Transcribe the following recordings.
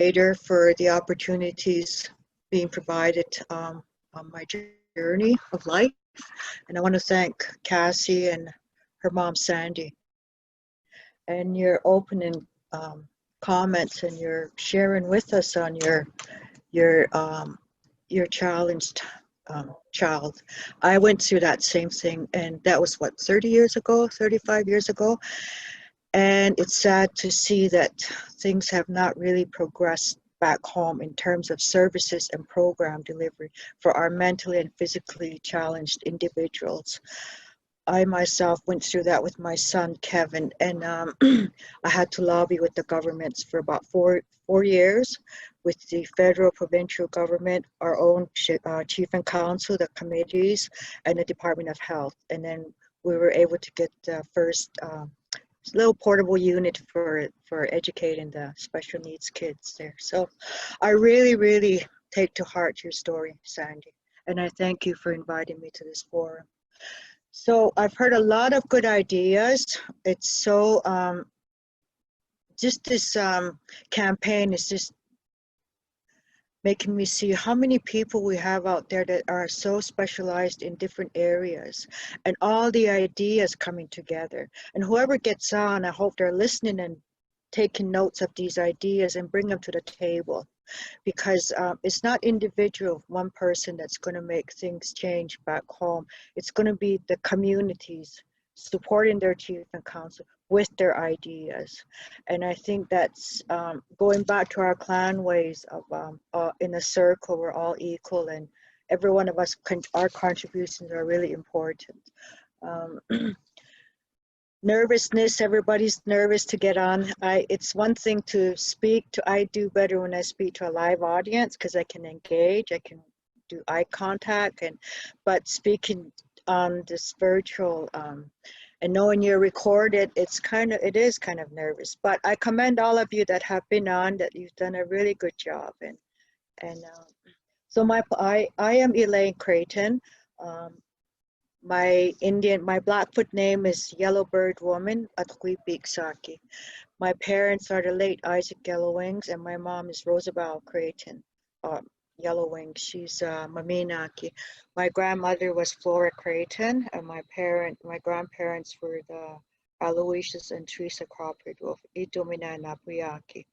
Creator for the opportunities being provided on my journey of life. And I want to thank Cassie and her mom, Sandy, and your opening comments and your sharing with us on your challenged child. I went through that same thing, and that was what, 30 years ago, 35 years ago. And it's sad to see that things have not really progressed back home in terms of services and program delivery for our mentally and physically challenged individuals. I myself went through that with my son, Kevin, and I had to lobby with the governments for about four years, with the federal, provincial government, our own chief and council, the committees, and the Department of Health. And then we were able to get the first little portable unit for educating the special needs kids there. So I really, really take to heart your story, Sandy, and I thank you for inviting me to this forum. So I've heard a lot of good ideas. It's so, just this campaign is just making me see how many people we have out there that are so specialized in different areas, and all the ideas coming together. And whoever gets on, I hope they're listening and taking notes of these ideas and bring them to the table, because it's not individual, one person that's going to make things change back home. It's going to be the communities supporting their chief and council with their ideas. And I think that's going back to our clan ways of in a circle, we're all equal, and every one of us, our contributions are really important. Nervousness, everybody's nervous to get on. It's one thing to speak to, I do better when I speak to a live audience because I can engage, I can do eye contact, but speaking on this virtual and knowing you're recorded, it is kind of nervous. But I commend all of you that have been on, that you've done a really good job. So I am Elaine Creighton. My Blackfoot name is Yellowbird Woman Atquipik Saki. My parents are the late Isaac Yellowwings, and my mom is Rosabelle Creighton Yellowwings. She's Maminaki. My grandmother was Flora Creighton, and my grandparents were the Aloysius and Teresa Crawford of Idomina Napriaki.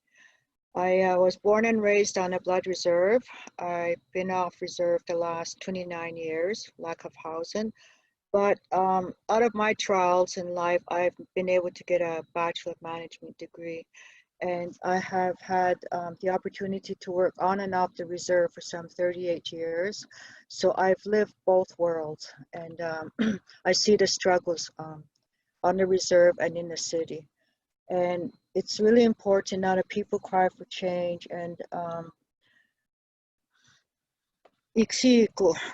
I was born and raised on a blood reserve. I've been off reserve the last 29 years, lack of housing. But out of my trials in life, I've been able to get a Bachelor of Management degree. And I have had the opportunity to work on and off the reserve for some 38 years. So I've lived both worlds, and I see the struggles on the reserve and in the city. And it's really important now that people cry for change, and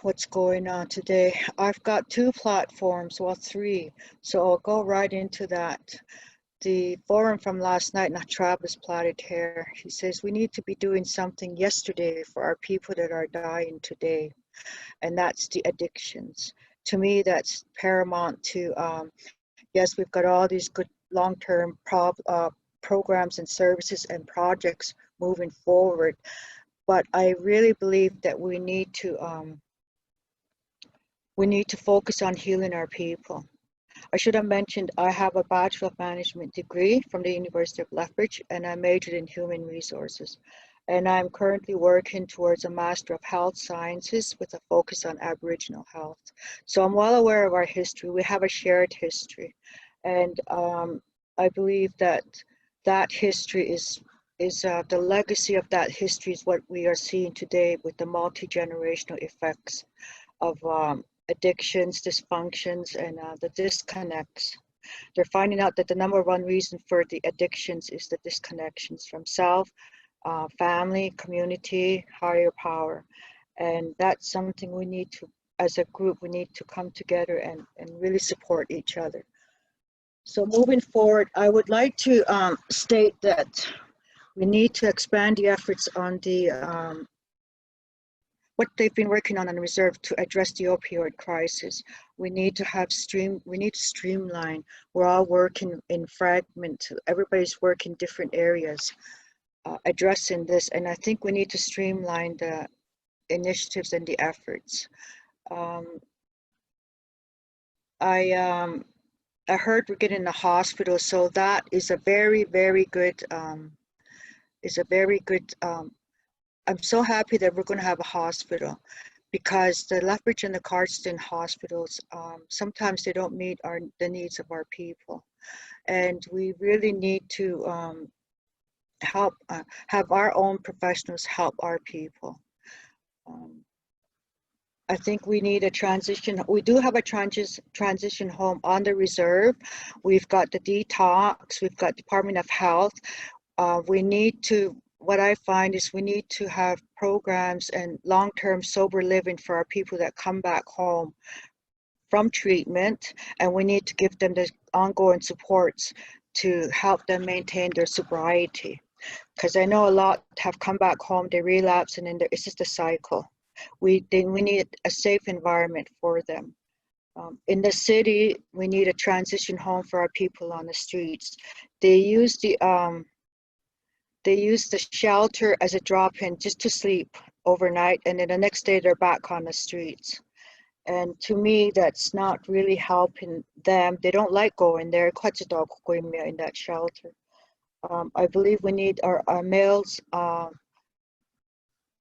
what's going on today. I've got 2 platforms, well 3, so I'll go right into that. The forum from last night, Travis plotted here. He says we need to be doing something yesterday for our people that are dying today, and that's the addictions. To me, that's paramount to, yes, we've got all these good long-term programs and services and projects moving forward, but I really believe that we need to focus on healing our people. I should have mentioned I have a Bachelor of Management degree from the University of Lethbridge, and I majored in Human Resources. And I'm currently working towards a Master of Health Sciences with a focus on Aboriginal health. So I'm well aware of our history. We have a shared history. And I believe that history is the legacy of that history is what we are seeing today with the multi-generational effects of addictions, dysfunctions, and the disconnects. They're finding out that the number one reason for the addictions is the disconnections from self, family, community, higher power. And that's something we need to, as a group, we need to come together and really support each other. So moving forward, I would like to state that we need to expand the efforts on the what they've been working on the reserve to address the opioid crisis. We need to streamline. We're all working in fragments. Everybody's working different areas. addressing this, and I think we need to streamline the initiatives and the efforts. Um, I heard we're getting a hospital, so that is a very, very good, is a very good, I'm so happy that we're going to have a hospital, because the Lethbridge and the Cardston hospitals, sometimes they don't meet the needs of our people. And we really need to help, have our own professionals help our people. I think we need a transition. We do have a transition home on the reserve. We've got the detox, we've got Department of Health. We need to, what I find is we need to have programs and long-term sober living for our people that come back home from treatment, and we need to give them the ongoing supports to help them maintain their sobriety. Because I know a lot have come back home, they relapse, and then it's just a cycle. We need a safe environment for them. In the city, we need a transition home for our people on the streets. They use the shelter as a drop-in just to sleep overnight, and then the next day they're back on the streets. And to me, that's not really helping them. They don't like going there. In that shelter. I believe we need our males, a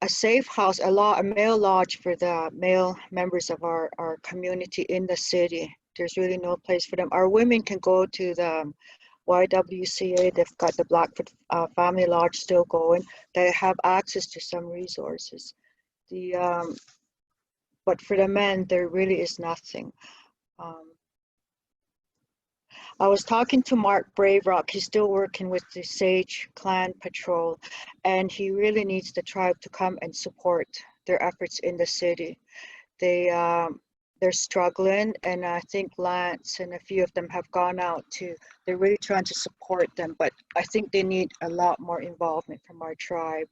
safe house, a male lodge for the male members of our community in the city. There's really no place for them. Our women can go to the YWCA. They've got the Blackfoot Family Lodge still going. They have access to some resources. But for the men, there really is nothing. I was talking to Mark Braverock. He's still working with the Sage Clan Patrol, and he really needs the tribe to come and support their efforts in the city. They're struggling, and I think Lance and a few of them have gone out they're really trying to support them, but I think they need a lot more involvement from our tribe.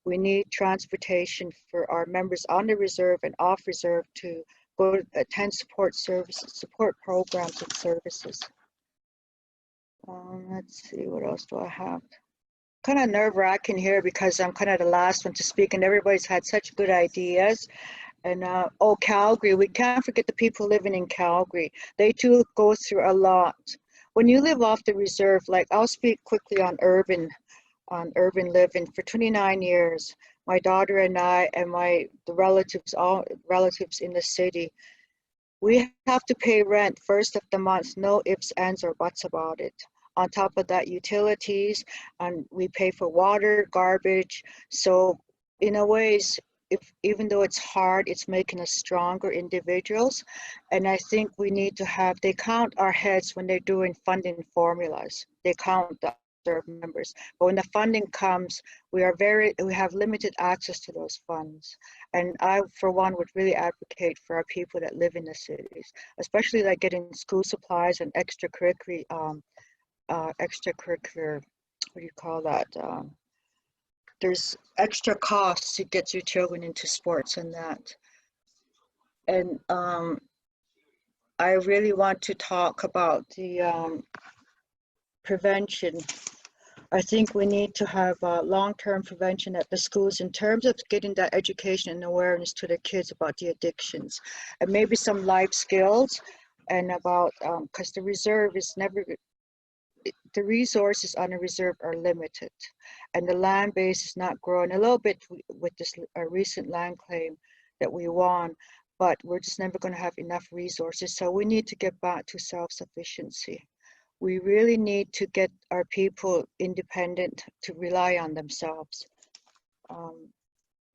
We need transportation for our members on the reserve and off reserve to go to attend support programs and services. Let's see, what else do I have? Kind of nerve-wracking here because I'm kind of the last one to speak, and everybody's had such good ideas. And Calgary, we can't forget the people living in Calgary. They too go through a lot. When you live off the reserve, like I'll speak quickly on urban living. For 29 years, my daughter and I and all relatives in the city, we have to pay rent first of the month, no ifs, ands, or buts about it. On top of that, utilities, and we pay for water, garbage. So in a ways, even though it's hard, it's making us stronger individuals. And I think we need to they count our heads when they're doing funding formulas. They count the members. But when the funding comes, we have limited access to those funds. And I, for one, would really advocate for our people that live in the cities, especially like getting school supplies and extracurricular, what do you call that? There's extra costs to get your children into sports and that. And I really want to talk about the prevention. I think we need to have long-term prevention at the schools in terms of getting that education and awareness to the kids about the addictions, and maybe some life skills, and about, because the reserve is the resources on the reserve are limited, and the land base is not growing. A little bit with this recent land claim that we won, but we're just never going to have enough resources. So we need to get back to self-sufficiency. We really need to get our people independent to rely on themselves.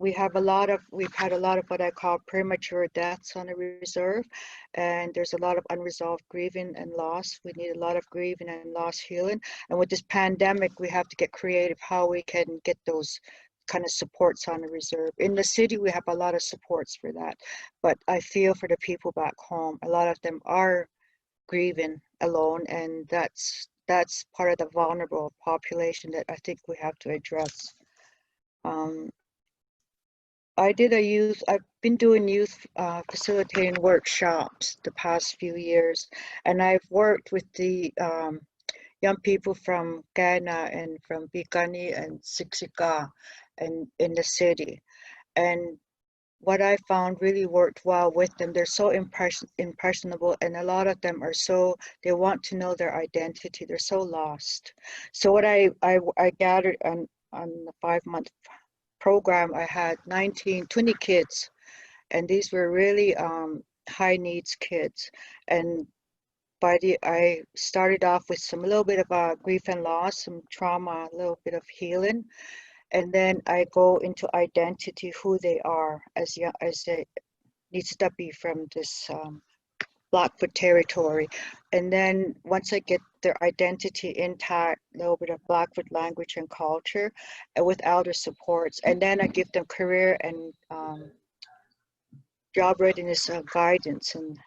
We've had a lot of what I call premature deaths on the reserve, and there's a lot of unresolved grieving and loss. We need a lot of grieving and loss healing. And with this pandemic, we have to get creative how we can get those kind of supports on the reserve. In the city, we have a lot of supports for that, but I feel for the people back home, a lot of them are grieving alone, and that's part of the vulnerable population that I think we have to address. I've been doing youth facilitating workshops the past few years, and I've worked with the young people from Ghana and from Bikani and Siksika and in the city. And what I found really worked well with them, they're so impressionable, and a lot of them are so, they want to know their identity. They're so lost. So what I gathered on the 5-month program, I had 20 kids, and these were really high needs kids. And I started off with a little bit of grief and loss, some trauma, a little bit of healing. And then I go into identity, who they are as they need to be from this Blackfoot territory. And then once I get their identity intact, a little bit of Blackfoot language and culture, and with elder supports. And then I give them career and job readiness guidance. And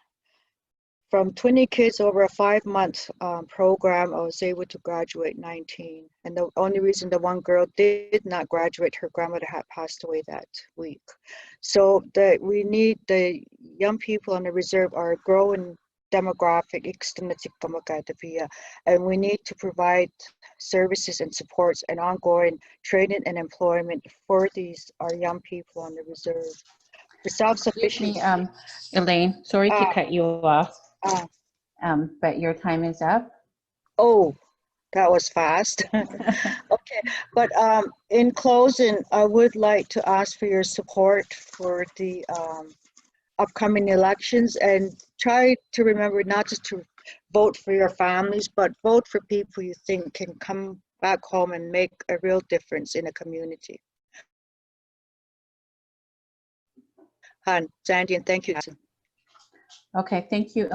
from 20 kids over a 5-month program, I was able to graduate 19. And the only reason the one girl did not graduate, her grandmother had passed away that week. So we need the young people on the reserve are a growing demographic, and we need to provide services and supports and ongoing training and employment for our young people on the reserve. For self-sufficiency. Elaine, sorry to cut you off. But your time is up. Oh, that was fast. Okay, but in closing, I would like to ask for your support for the upcoming elections, and try to remember not just to vote for your families, but vote for people you think can come back home and make a real difference in a community. Han, Sandy, and thank you. Okay, thank you.